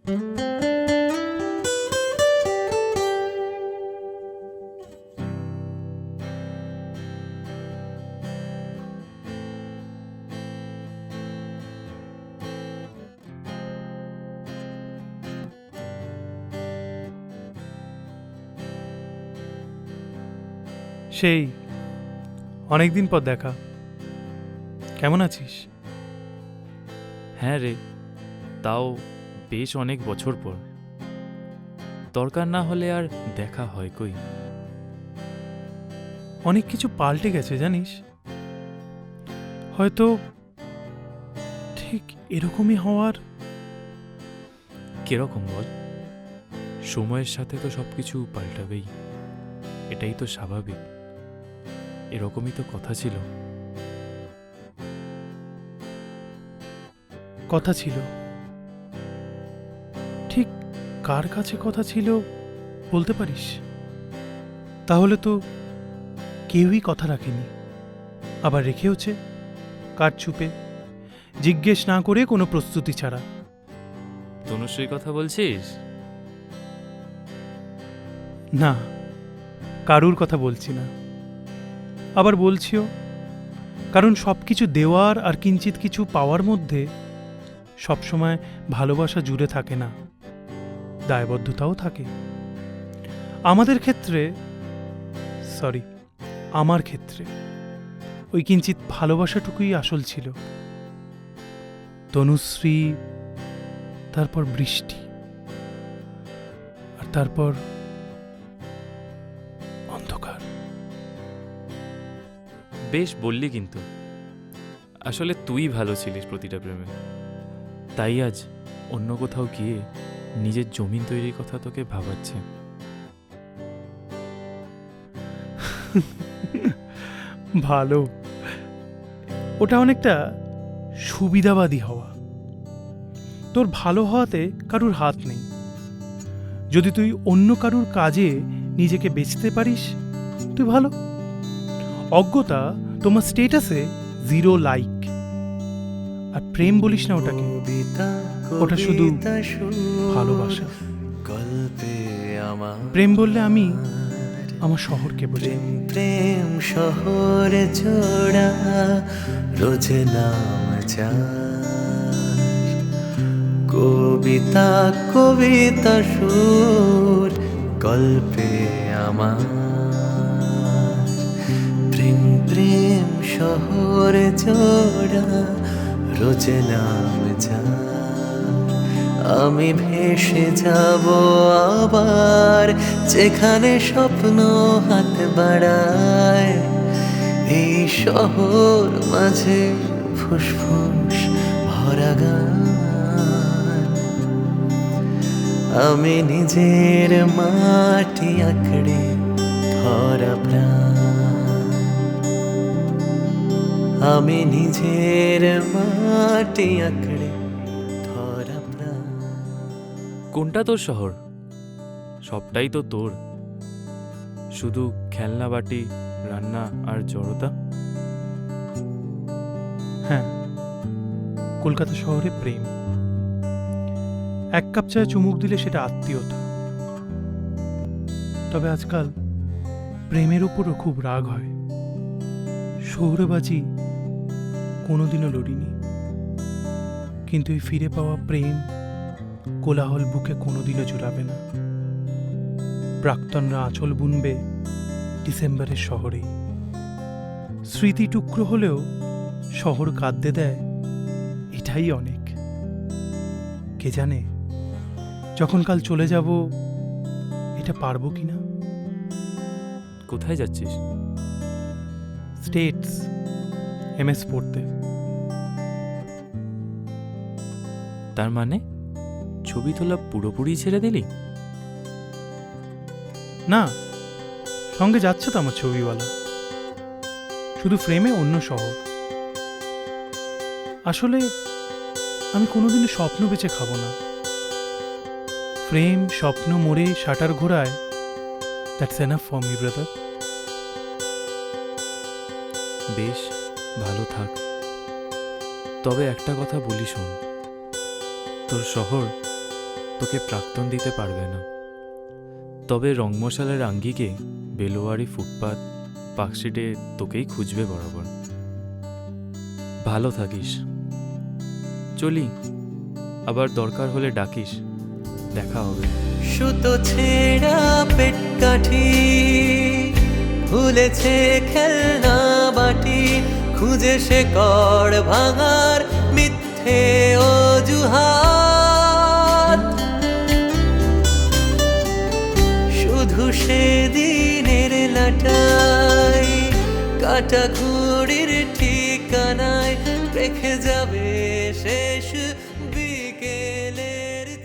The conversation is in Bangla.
সেই অনেকদিন পর দেখা। কেমন আছিস? হ্যাঁ রে, তাও বেশ অনেক বছর পর। দরকার না হলে আর দেখা হয় কই। অনেক কিছু পাল্টে গেছে জানিস, হয়তো ঠিক এরকমই হওয়ার। কিরকম বল? সময়ের সাথে তো সবকিছু পাল্টাবেই, এটাই তো স্বাভাবিক। এরকমই তো কথা ছিল। কথা ছিল, ঠিক কার কাছে কথা ছিল বলতে পারিস? তাহলে তো কেউই কথা রাখেনি, আবার রেখেওছে কার চুপে, জিজ্ঞেস না করে, কোনো প্রস্তুতি ছাড়া। তনুশ্রীর কথা বলছিস? না, কারুর কথা বলছি না। আবার বলছিও, কারণ সব কিছু দেওয়ার আর কিঞ্চিত কিছু পাওয়ার মধ্যে সবসময় ভালোবাসা জুড়ে থাকে না, দায়বদ্ধতাও থাকে। আমাদের ক্ষেত্রে, আমার ক্ষেত্রে ওই কিঞ্চিত ভালোবাসাটুকুই আসল ছিল। তনুশ্রী, তারপর বৃষ্টি, আর তারপর অন্ধকার। বেশ বললি, কিন্তু আসলে তুই ভালো ছিলিস প্রতিটা প্রেমে। তাই আজ অন্য কোথাও গিয়ে নিজের জমিন তৈরির কথা তোকে ভাবাচ্ছে। ভালো, ওটা অনেকটা সুবিধাবাদী হওয়া। তোর ভালো হওয়াতে কারুর হাত নেই। যদি তুই অন্য কারুর কাজে নিজেকে বেচতে পারিস, তুই ভালো। অজ্ঞতা তোমার স্টেটাসে 0 লাইক। আর প্রেম বলিস না ওটাকে, ওটা শুধু ভালোবাসা। প্রেম বললে আমি আমার শহরকে বোঝাই। প্রেম শহর জোড়া রোজ নাম কবিতা কবিতা সুর গল্পে আমার। প্রেম প্রেম শহর জোড়া রোজ নাম আমি ভেসে যাব আবার যেখানে স্বপ্ন হাত বাড়ায়। এই শহর মাঝে ফুসফুস ভরা গান। আমি নিজের মাটি আঁকড়ে ধরা প্রাণ। আমি নিজের মাটি আঁকড়ে ধরা প্রাণ। কোনটা তোর শহর? সবটাই তো তোর, শুধু খেলনা বাটি, রান্না আর জড়তা। হ্যাঁ, কলকাতা শহরে প্রেম। 1 কাপ চায়ে চুমুক দিলে সেটা আত্মীয়তা। তবে আজকাল প্রেমের উপরও খুব রাগ হয়। শহুরেবাজি কোনোদিনও লড়িনি, কিন্তু এই ফিরে পাওয়া প্রেম কোলাহল বুকে কোনোদিনও জুড়াবে না। প্রাক্তনরা আঁচল বুনবে ডিসেম্বরের শহরেই। স্মৃতি টুকরো হলেও শহর কাঁদতে দেয়, এটাই অনেক। কে জানে যখন কাল চলে যাব এটা পারবো কিনা। কোথায় যাচ্ছিস? স্টেটস MS পড়তে। তার মানে ছবি তোলা পুরোপুরি ছেড়ে দিলি? না, সঙ্গে যাচ্ছে তো আমার ছবিওয়ালা, শুধু ফ্রেমে অন্য শহর। আসলে আমি কোনোদিনও স্বপ্ন বেচে খাবো না। ফ্রেম স্বপ্ন মোড়ে শাটার ঘোরায়, that's enough for me brother. বেশ, ভালো থাক। তবে একটা কথা বলি শোন, তোর শহর তোকে প্রাক্তন দিতে পারবে না, তবে রংমশালের আঙ্গিকে বেলোয়ারি ফুটপাত পার্কস্ট্রিটে তোকেই খুঁজবে বরাবর। ভালো থাকিস, চলি, আবার দরকার হলে ডাকিস, দেখা হবে। সুতো ছেঁড়া পেট কাঠি, ভুলেছে খেলনা বাটি, খুঁজে সে কড় ভাঙার মিথ্যে অজুহাত। শুধু সেদিনের লাটাই কাটা ঘুড়ির ঠিকানায় রেখে